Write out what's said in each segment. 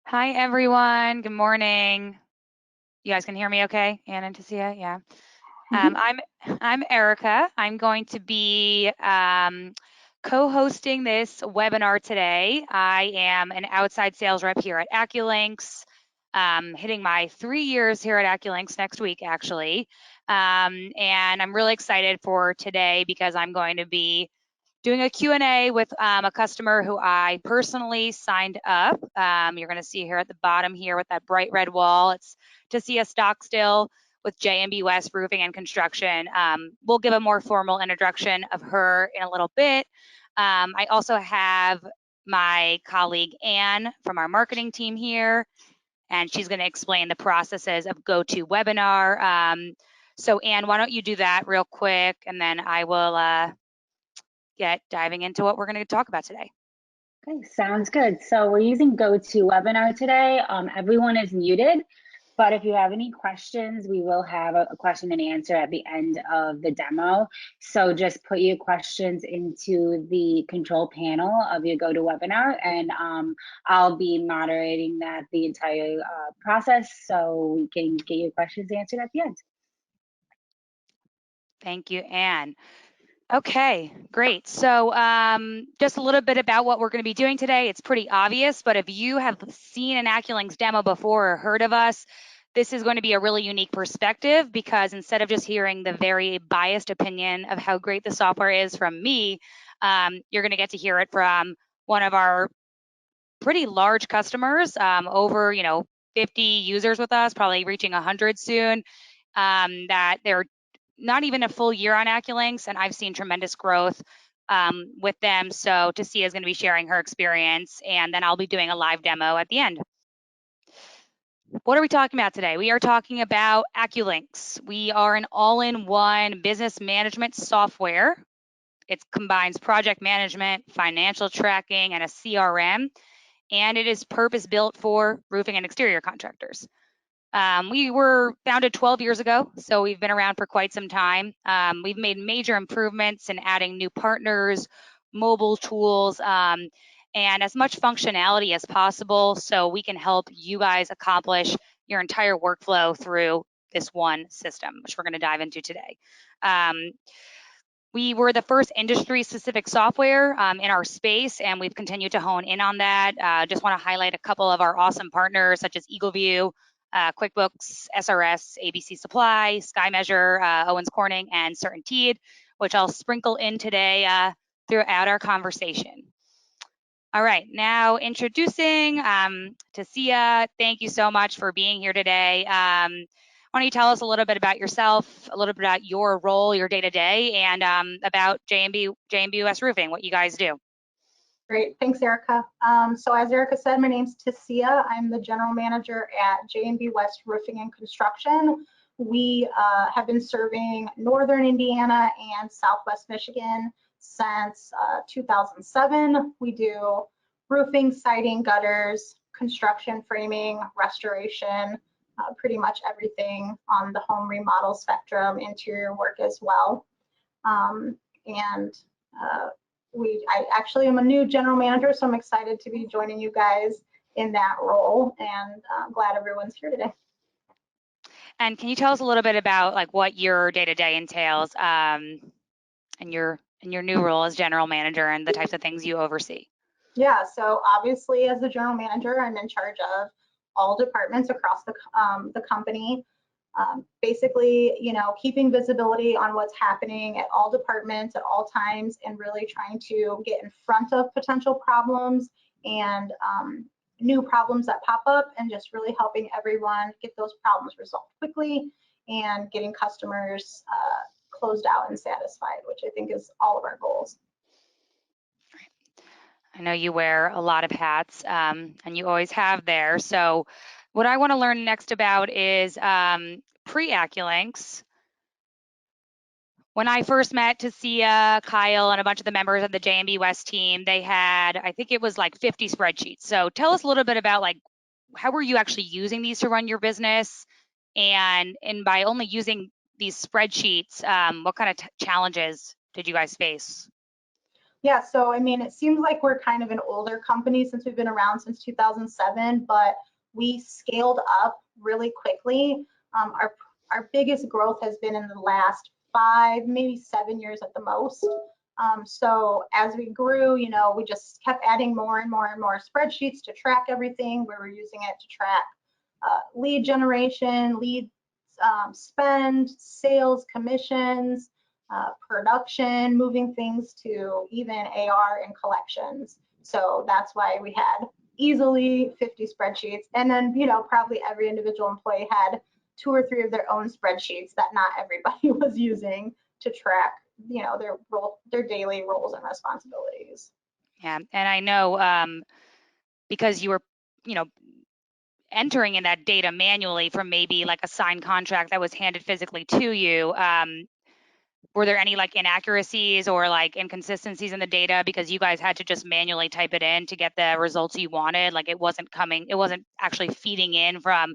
Hi, everyone. Good morning. You guys can hear me okay? Ann and Tasia? Yeah. Mhm. I'm Erica. I'm going to be co-hosting this webinar today. I am an outside sales rep here at AccuLynx, hitting my 3 years here at AccuLynx next week, actually. And I'm really excited for today because I'm going to be doing a Q&A with a customer who I personally signed up. You're going to see here at the bottom here with that bright red wall. It's to see a stock still with JMB West Roofing and Construction. We'll give a more formal introduction of her in a little bit. I also have my colleague Ann from our marketing team here, and she's going to explain the processes of GoToWebinar. So Ann, why don't you do that real quick, and then I will get diving into what we're going to talk about today. Okay, sounds good. So we're using GoToWebinar today. Everyone is muted, but if you have any questions, we will have a question and answer at the end of the demo. So just put your questions into the control panel of your GoToWebinar, and I'll be moderating that the entire process so we can get your questions answered at the end. Thank you, Ann. Okay, great. So just a little bit about what we're going to be doing today. It's pretty obvious, but if you have seen an AccuLynx demo before or heard of us, this is going to be a really unique perspective because instead of just hearing the very biased opinion of how great the software is from me, you're going to get to hear it from one of our pretty large customers, over 50 users with us, probably reaching 100 soon. That they're not even a full year on AccuLynx, and I've seen tremendous growth with them. So Tasia is going to be sharing her experience, and then I'll be doing a live demo at the end. What are we talking about today? We are talking about AccuLynx. We are an all-in-one business management software. It combines project management, financial tracking, and a CRM, and it is purpose-built for roofing and exterior contractors. We were founded 12 years ago, so we've been around for quite some time. We've made major improvements in adding new partners, mobile tools, and as much functionality as possible so we can help you guys accomplish your entire workflow through this one system, which we're going to dive into today. We were the first industry-specific software in our space, and we've continued to hone in on that. Just want to highlight a couple of our awesome partners, such as EagleView, QuickBooks, SRS, ABC Supply, SkyMeasure, Owens Corning, and CertainTeed, which I'll sprinkle in today throughout our conversation. All right, now introducing Tasia. Thank you so much for being here today. Why don't you tell us a little bit about yourself, a little bit about your role, your day-to-day, and about JMB West Roofing, what you guys do. Great, thanks, Erica. So as Erica said, my name's Tasia. I'm the general manager at JMB West Roofing and Construction. We have been serving Northern Indiana and Southwest Michigan since 2007. We do roofing, siding, gutters, construction, framing, restoration, pretty much everything on the home remodel spectrum, interior work as well. I actually am a new general manager, so I'm excited to be joining you guys in that role, and I'm glad everyone's here today. And can you tell us a little bit about like what your day-to-day entails in your new role as general manager and the types of things you oversee? Yeah, so obviously as the general manager, I'm in charge of all departments across the company. Basically, keeping visibility on what's happening at all departments at all times, and really trying to get in front of potential problems and new problems that pop up, and just really helping everyone get those problems resolved quickly and getting customers closed out and satisfied, which I think is all of our goals. I know you wear a lot of hats, and you always have there. So what I want to learn next about is pre-AccuLynx. When I first met Tasia, Kyle, and a bunch of the members of the JMB West team, they had, I think it was like 50 spreadsheets. So tell us a little bit about like, how were you actually using these to run your business? And by only using these spreadsheets, what kind of challenges did you guys face? Yeah, so I mean, it seems like we're kind of an older company since we've been around since 2007, but we scaled up really quickly. Our biggest growth has been in the last 5, maybe 7 years at the most. So as we grew, you know, we just kept adding more and more and more spreadsheets to track everything. We were using it to track lead generation, lead spend, sales, commissions, production, moving things to even AR and collections. So that's why we had easily 50 spreadsheets. And then, you know, probably every individual employee had 2 or 3 of their own spreadsheets that not everybody was using to track, you know, their daily roles and responsibilities. Yeah, and I know because you were, you know, entering in that data manually from maybe like a signed contract that was handed physically to you. Were there any like inaccuracies or like inconsistencies in the data because you guys had to just manually type it in to get the results you wanted? Like it wasn't actually feeding in from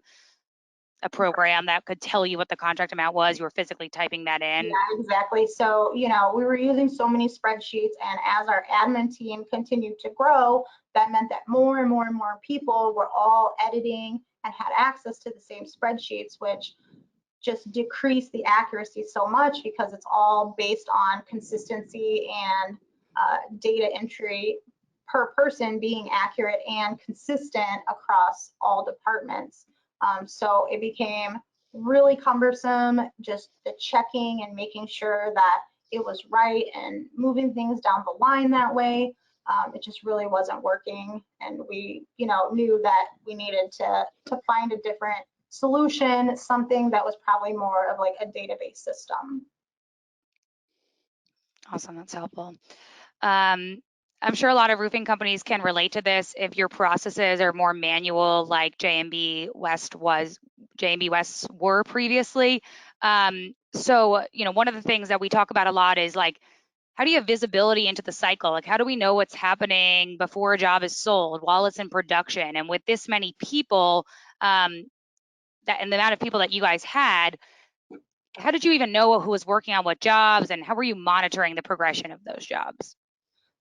a program that could tell you what the contract amount was. You were physically typing that in. Yeah, exactly. So, you know, we were using so many spreadsheets, and as our admin team continued to grow, that meant that more and more and more people were all editing and had access to the same spreadsheets, which just decrease the accuracy so much because it's all based on consistency and data entry per person being accurate and consistent across all departments. So it became really cumbersome, just the checking and making sure that it was right and moving things down the line that way. It just really wasn't working, and we, you know, knew that we needed to find a different solution, something that was probably more of like a database system. Awesome, that's helpful. I'm sure a lot of roofing companies can relate to this if your processes are more manual, like J&B West were previously. So, you know, one of the things that we talk about a lot is like, how do you have visibility into the cycle? Like, how do we know what's happening before a job is sold while it's in production? And with this many people, and the amount of people that you guys had, how did you even know who was working on what jobs, and how were you monitoring the progression of those jobs?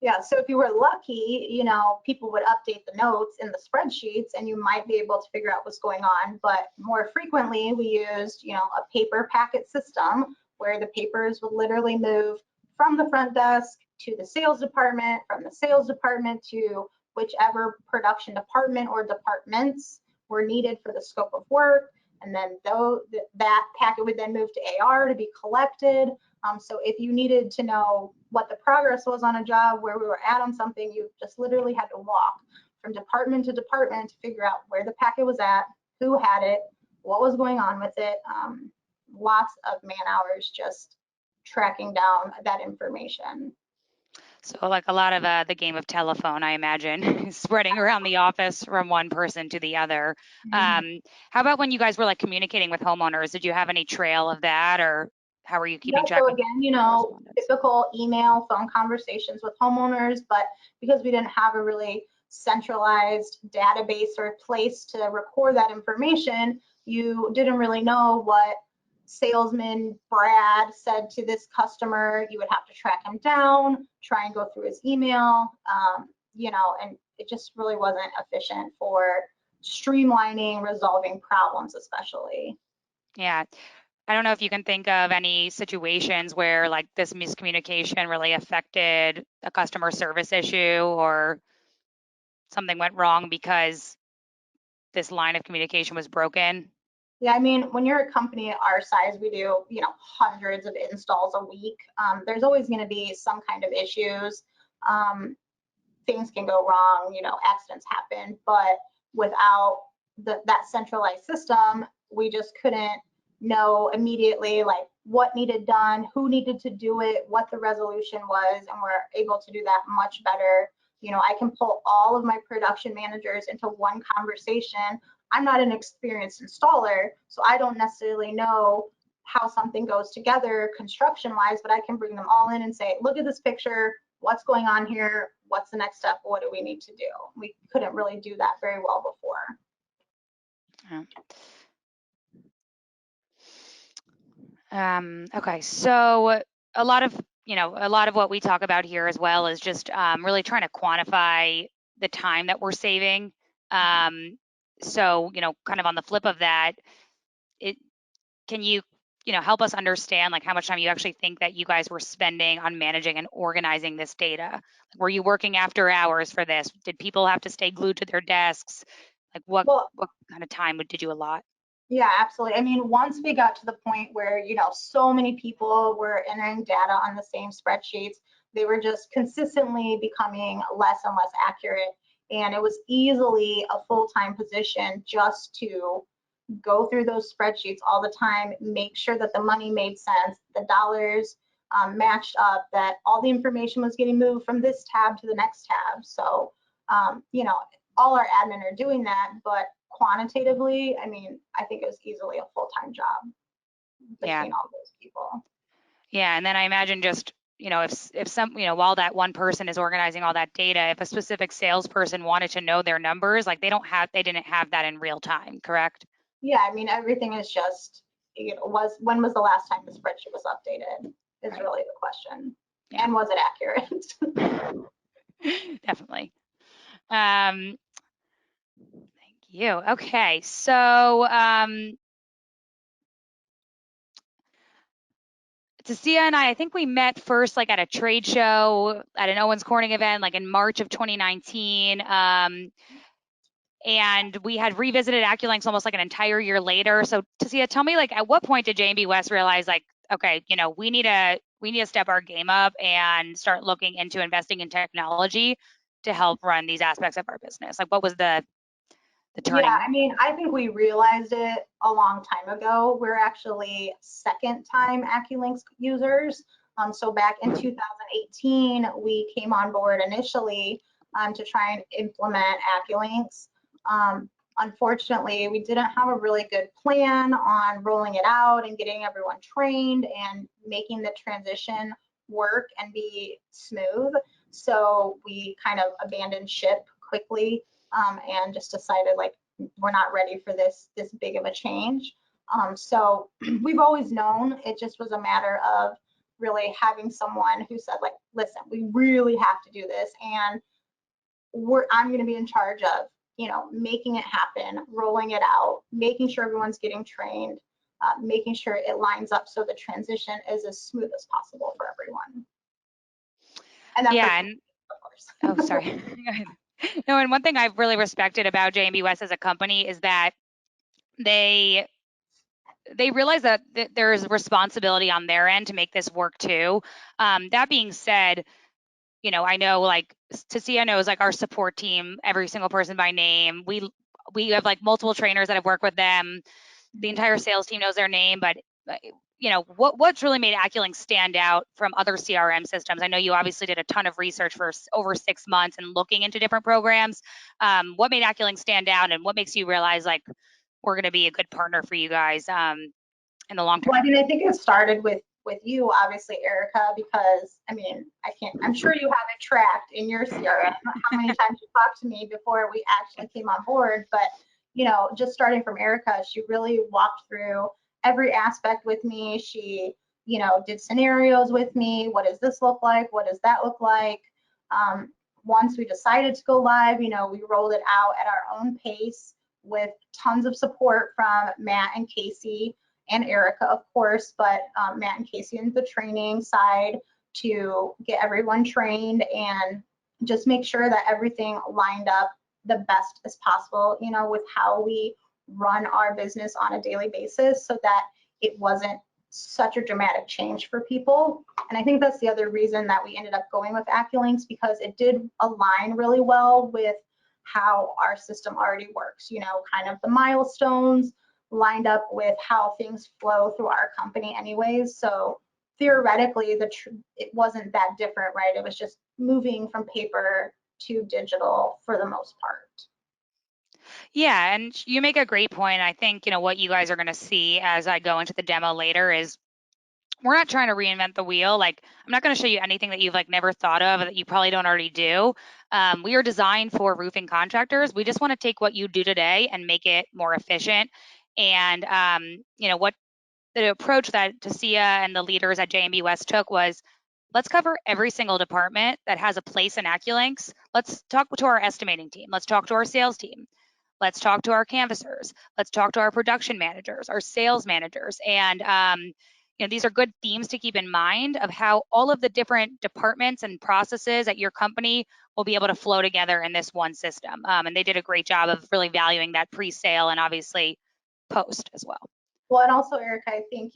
Yeah, so if you were lucky, you know, people would update the notes in the spreadsheets and you might be able to figure out what's going on. But more frequently, we used, you know, a paper packet system where the papers would literally move from the front desk to the sales department, from the sales department to whichever production department or departments were needed for the scope of work. And then that packet would then move to AR to be collected. So if you needed to know what the progress was on a job, where we were at on something, you just literally had to walk from department to department to figure out where the packet was at, who had it, what was going on with it. Lots of man hours just tracking down that information. So like a lot of the game of telephone, I imagine, spreading around the office from one person to the other. How about when you guys were like communicating with homeowners? Did you have any trail of that, or how were you keeping track so of again, you know, typical email, phone conversations with homeowners, but because we didn't have a really centralized database or place to record that information, you didn't really know what salesman Brad said to this customer. You would have to track him down, try and go through his email, you know, and it just really wasn't efficient for streamlining, resolving problems, especially. Yeah. I don't know if you can think of any situations where like this miscommunication really affected a customer service issue or something went wrong because this line of communication was broken. Yeah, I mean, when you're a company our size, we do, you know, hundreds of installs a week. There's always going to be some kind of issues. Things can go wrong, you know, accidents happen, but without that centralized system, we just couldn't know immediately like what needed done, who needed to do it, what the resolution was, and we're able to do that much better. You know, I can pull all of my production managers into one conversation. I'm not an experienced installer, so I don't necessarily know how something goes together construction wise, but I can bring them all in and say, look at this picture, what's going on here, what's the next step, what do we need to do? We couldn't really do that very well before. Okay, so a lot of a lot of what we talk about here as well is just really trying to quantify the time that we're saving. So, kind of on the flip of that, can you, help us understand like how much time you actually think that you guys were spending on managing and organizing this data? Were you working after hours for this? Did people have to stay glued to their desks? Like what Well, kind of time did you allot? yeah, absolutely. I mean, once we got to the point where, so many people were entering data on the same spreadsheets, they were just consistently becoming less and less accurate. And it was easily a full-time position just to go through those spreadsheets all the time, make sure that the money made sense, the dollars matched up, that all the information was getting moved from this tab to the next tab. So, all our admin are doing that, but quantitatively, I mean, I think it was easily a full-time job Yeah. between all those people. Yeah, and then I imagine just, if some, while that one person is organizing all that data, if a specific salesperson wanted to know their numbers, like they didn't have that in real time, correct? Yeah, I mean, everything is just, when was the last time the spreadsheet was updated is Right. really the question. Yeah. And was it accurate? Definitely. Thank you. Okay, so Tasia and I think we met first like at a trade show at an Owens Corning event, like in March of 2019. And we had revisited AccuLynx almost like an entire year later. So Tasia, tell me, like, at what point did JMB West realize, like, okay, we need to step our game up and start looking into investing in technology to help run these aspects of our business? Like, what was the Yeah, turning? I mean, I think we realized it a long time ago. We're actually second time AccuLynx users. So back in 2018, we came on board initially to try and implement AccuLynx. Unfortunately, we didn't have a really good plan on rolling it out and getting everyone trained and making the transition work and be smooth. So we kind of abandoned ship quickly and just decided like we're not ready for this big of a change. So we've always known, it just was a matter of really having someone who said like, listen, we really have to do this, and I'm going to be in charge of making it happen, rolling it out, making sure everyone's getting trained, making sure it lines up so the transition is as smooth as possible for everyone. And then Yeah, and of course. oh, sorry. No, and one thing I've really respected about JMB West as a company is that they realize that there's responsibility on their end to make this work too. That being said, I know like Tasia knows like our support team, every single person by name. We have like multiple trainers that have worked with them. The entire sales team knows their name, but what's really made AccuLynx stand out from other CRM systems? I know you obviously did a ton of research for over 6 months and looking into different programs. What made AccuLynx stand out, and what makes you realize like we're going to be a good partner for you guys in the long term? Well, I mean, I think it started with you, obviously, Erica, because I mean, I'm sure you have it tracked in your CRM how many times you talked to me before we actually came on board. But, just starting from Erica, she really walked through every aspect with me. She, did scenarios with me. What does this look like? What does that look like? Once we decided to go live, we rolled it out at our own pace with tons of support from Matt and Casey and Erica, of course, but Matt and Casey in the training side to get everyone trained and just make sure that everything lined up the best as possible, with how we run our business on a daily basis so that it wasn't such a dramatic change for people. And I think that's the other reason that we ended up going with AccuLynx, because it did align really well with how our system already works, kind of the milestones lined up with how things flow through our company anyways. So theoretically, it wasn't that different, right? It was just moving from paper to digital for the most part. Yeah, and you make a great point. I think, what you guys are going to see as I go into the demo later is we're not trying to reinvent the wheel. Like, I'm not going to show you anything that you've like never thought of that you probably don't already do. We are designed for roofing contractors. We just want to take what you do today and make it more efficient. And, what the approach that Tasia and the leaders at JMB West took was let's cover every single department that has a place in AccuLynx. Let's talk to our estimating team. Let's talk to our sales team. Let's talk to our canvassers. Let's talk to our production managers, our sales managers. And these are good themes to keep in mind of how all of the different departments and processes at your company will be able to flow together in this one system. And they did a great job of really valuing that pre-sale and obviously post as well. Well, and also, Erica, I think,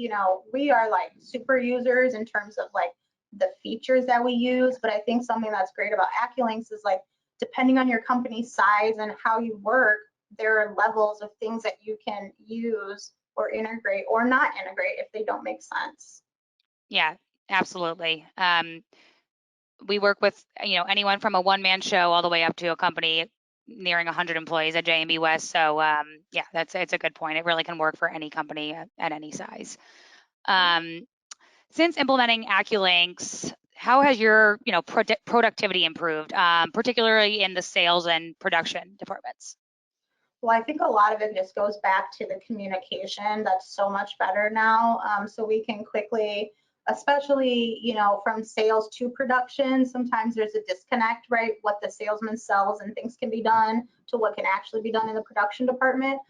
we are like super users in terms of like the features that we use, but I think something that's great about AccuLynx is like, depending on your company size and how you work, there are levels of things that you can use or integrate or not integrate if they don't make sense. Yeah, absolutely. We work with, anyone from a one-man show all the way up to a company nearing 100 employees at J&B West. So yeah, it's a good point. It really can work for any company at any size. Since implementing AccuLynx, how has your productivity improved, particularly in the sales and production departments? Well, I think a lot of it just goes back to the communication. That's so much better now. So we can quickly, especially, from sales to production, sometimes there's a disconnect, right? What the salesman sells and things can be done to what can actually be done in the production department.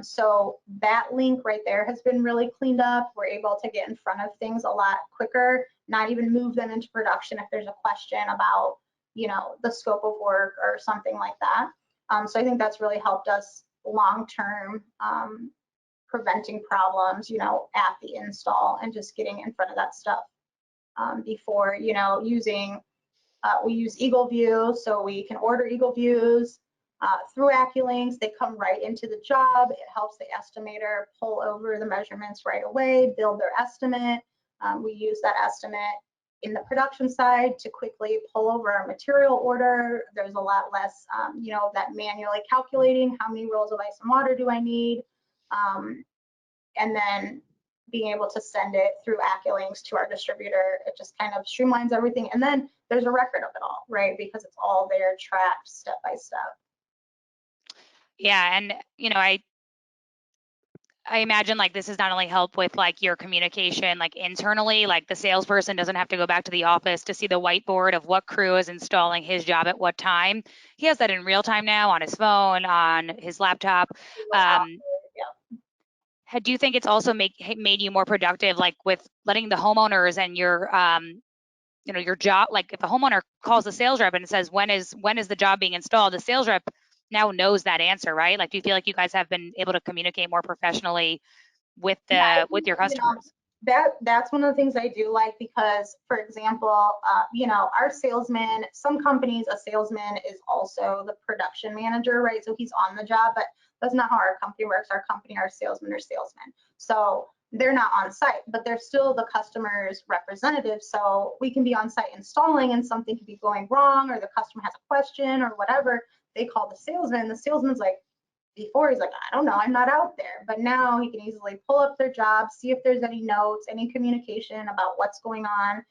So that link right there has been really cleaned up. We're able to get in front of things a lot quicker, not even move them into production if there's a question about, the scope of work or something like that. So I think that's really helped us long-term, preventing problems, at the install and just getting in front of that stuff before, using, we use Eagle View, so we can order Eagle Views through AccuLynx. They come right into the job. It helps the estimator pull over the measurements right away, build their estimate. We use that estimate in the production side to quickly pull over our material order. There's a lot less, that manually calculating how many rolls of ice and water do I need, and then being able to send it through AccuLynx to our distributor. It just kind of streamlines everything. And then there's a record of it all, right? Because it's all there tracked step by step. Yeah, and I imagine like this has not only helped with like your communication like internally, like the salesperson doesn't have to go back to the office to see the whiteboard of what crew is installing his job at what time. He has that in real time now on his phone, on his laptop. Do you think it's also made you more productive, like with letting the homeowners and your your job, like if a homeowner calls the sales rep and says when is the job being installed, the sales rep now knows that answer, right? Like, do you feel like you guys have been able to communicate more professionally with your customers? That's one of the things I do like, because, for example, our salesman, some companies, a salesman is also the production manager, right? So he's on the job, but that's not how our company works. Our company, our salesmen are salesmen. So they're not on site, but they're still the customer's representative. So we can be on site installing and something could be going wrong, or the customer has a question or whatever. They call the salesman. The salesman's like, before he's like, I don't know, I'm not out there. But now he can easily pull up their job, see if there's any notes, any communication about what's going on,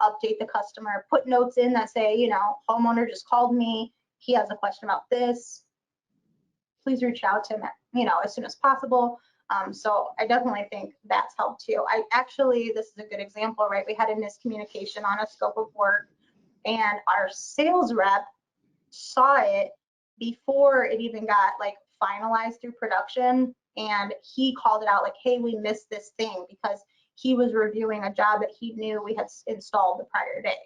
update the customer, put notes in that say, homeowner just called me. He has a question about this. Please reach out to him, as soon as possible. So I definitely think that's helped too. This is a good example, right? We had a miscommunication on a scope of work, and our sales rep saw it before it even got like finalized through production, and he called it out like, hey, we missed this thing, because he was reviewing a job that he knew we had installed the prior day,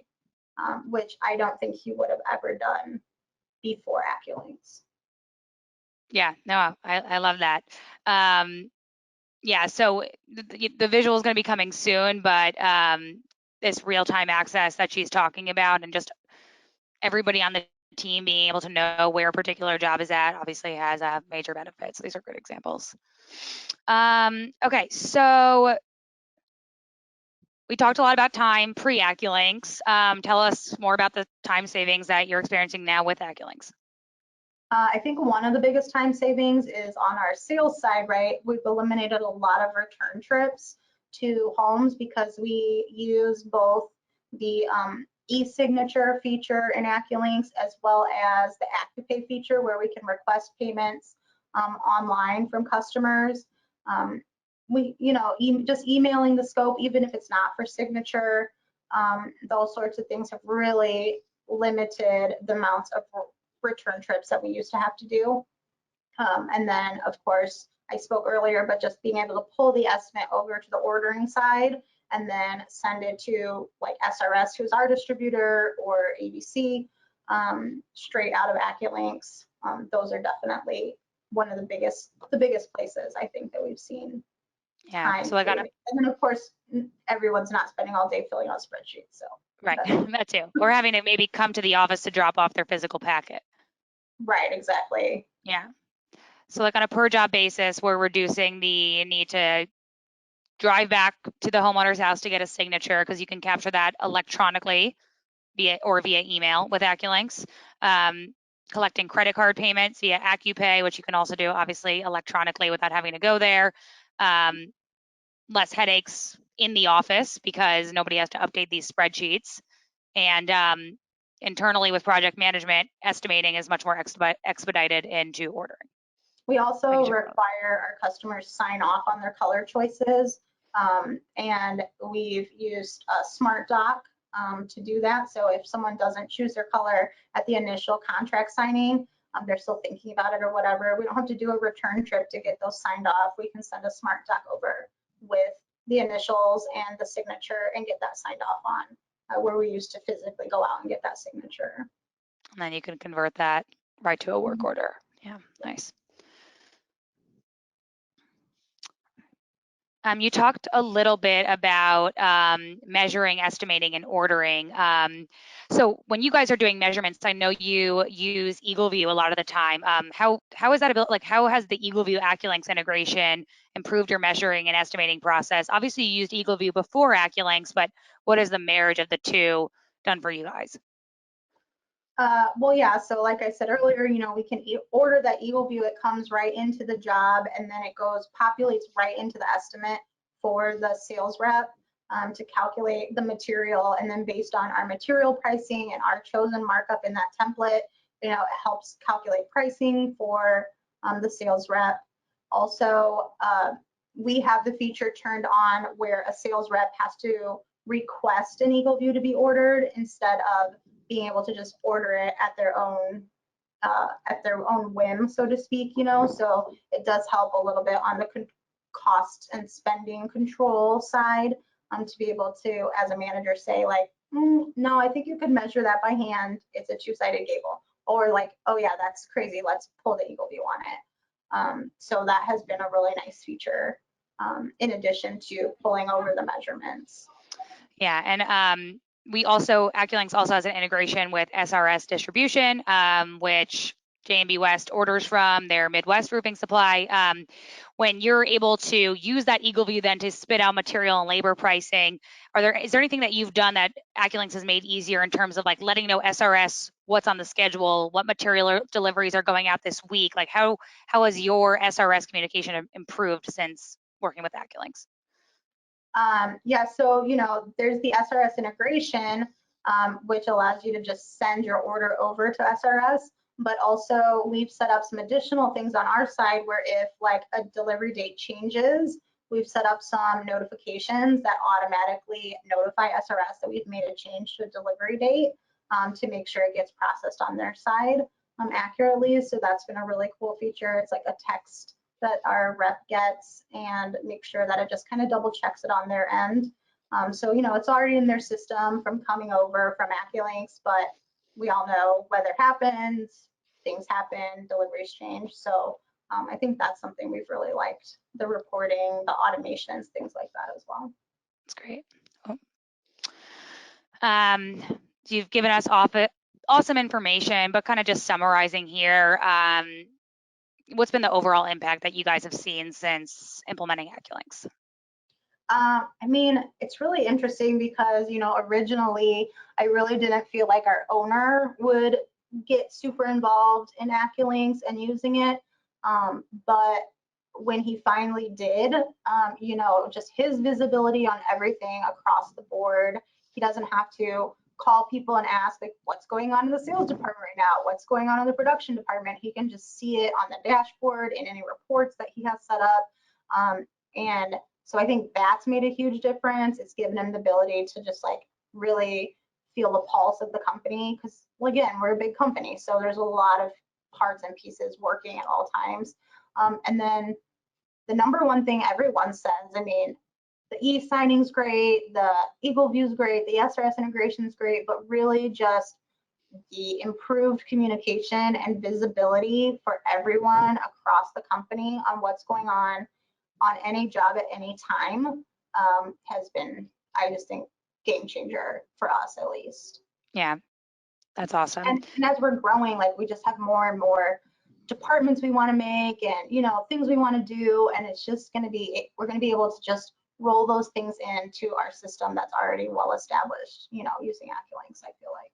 which I don't think he would have ever done before AccuLynx. Yeah, no, I love that. Yeah, so the visual is going to be coming soon, but this real-time access that she's talking about, and just everybody on the team being able to know where a particular job is at, obviously has major benefits. These are good examples. Okay, so we talked a lot about time pre-AccuLynx. Tell us more about the time savings that you're experiencing now with AccuLynx. I think one of the biggest time savings is on our sales side, right? We've eliminated a lot of return trips to homes, because we use both the e-signature feature in AccuLynx as well as the AccuPay feature, where we can request payments online from customers. Just emailing the scope, even if it's not for signature, those sorts of things have really limited the amounts of return trips that we used to have to do. And then, of course, I spoke earlier, but just being able to pull the estimate over to the ordering side and then send it to like SRS, who's our distributor, or ABC, straight out of AccuLynx. Those are definitely one of the biggest places I think that we've seen. Yeah. So like and then of course, everyone's not spending all day filling out spreadsheets. So right, that too. Or having to maybe come to the office to drop off their physical packet. Right, exactly. Yeah. So like on a per job basis, we're reducing the need to drive back to the homeowner's house to get a signature, because you can capture that electronically via email with AccuLynx. Collecting credit card payments via AccuPay, which you can also do obviously electronically without having to go there. Less headaches in the office because nobody has to update these spreadsheets. And internally with project management, estimating is much more expedited into ordering. We also require our customers sign off on their color choices, and we've used a Smart Doc to do that. So if someone doesn't choose their color at the initial contract signing, they're still thinking about it or whatever, we don't have to do a return trip to get those signed off. We can send a Smart Doc over with the initials and the signature and get that signed off on, where we used to physically go out and get that signature. And then you can convert that right to a work order. Yeah, nice. You talked a little bit about measuring, estimating, and ordering. So when you guys are doing measurements, I know you use EagleView a lot of the time. How is that about? Like, how has the EagleView AccuLynx integration improved your measuring and estimating process? Obviously, you used EagleView before AccuLynx, but what has the marriage of the two done for you guys? Well, yeah, so like I said earlier, we can order that EagleView. It comes right into the job, and then it populates right into the estimate for the sales rep to calculate the material. And then based on our material pricing and our chosen markup in that template, it helps calculate pricing for the sales rep. Also, we have the feature turned on where a sales rep has to request an EagleView to be ordered instead of being able to just order it at their own whim, so to speak, so it does help a little bit on the cost and spending control side, to be able to, as a manager, say like, no, I think you could measure that by hand. It's a two-sided gable, or like, oh yeah, that's crazy. Let's pull the EagleView on it. So that has been a really nice feature, in addition to pulling over the measurements. Yeah, and AccuLynx also has an integration with SRS distribution, which J&B West orders from their Midwest roofing supply. When you're able to use that EagleView then to spit out material and labor pricing, is there anything that you've done that AccuLynx has made easier in terms of like letting know SRS what's on the schedule, what material deliveries are going out this week? Like how has your SRS communication improved since working with AccuLynx? Yeah, so there's the SRS integration, which allows you to just send your order over to SRS, but also we've set up some additional things on our side where if like a delivery date changes, we've set up some notifications that automatically notify SRS that we've made a change to a delivery date, to make sure it gets processed on their side accurately. So that's been a really cool feature. It's like a text that our rep gets and make sure that it just kind of double checks it on their end. So, it's already in their system from coming over from AccuLynx, but we all know weather happens, things happen, deliveries change. So I think that's something we've really liked, the reporting, the automations, things like that as well. That's great. You've given us awesome information, but kind of just summarizing here, what's been the overall impact that you guys have seen since implementing AccuLynx? I mean, it's really interesting because, originally I really didn't feel like our owner would get super involved in AccuLynx and using it. But when he finally did, just his visibility on everything across the board, he doesn't have to call people and ask like what's going on in the sales department right now, what's going on in the production department. He can just see it on the dashboard in any reports that he has set up. And so I think that's made a huge difference. It's given him the ability to just like really feel the pulse of the company, because again, we're a big company, so there's a lot of parts and pieces working at all times. And then the number one thing everyone says, I mean, the e-signing's great, the Eagle View's great, the SRS integration's great, but really just the improved communication and visibility for everyone across the company on what's going on any job at any time has been, I just think, game changer for us at least. Yeah, that's awesome. And as we're growing, like we just have more and more departments we want to make, and things we want to do, and it's just going to be, we're going to be able to just roll those things into our system that's already well established, using AccuLynx, I feel like.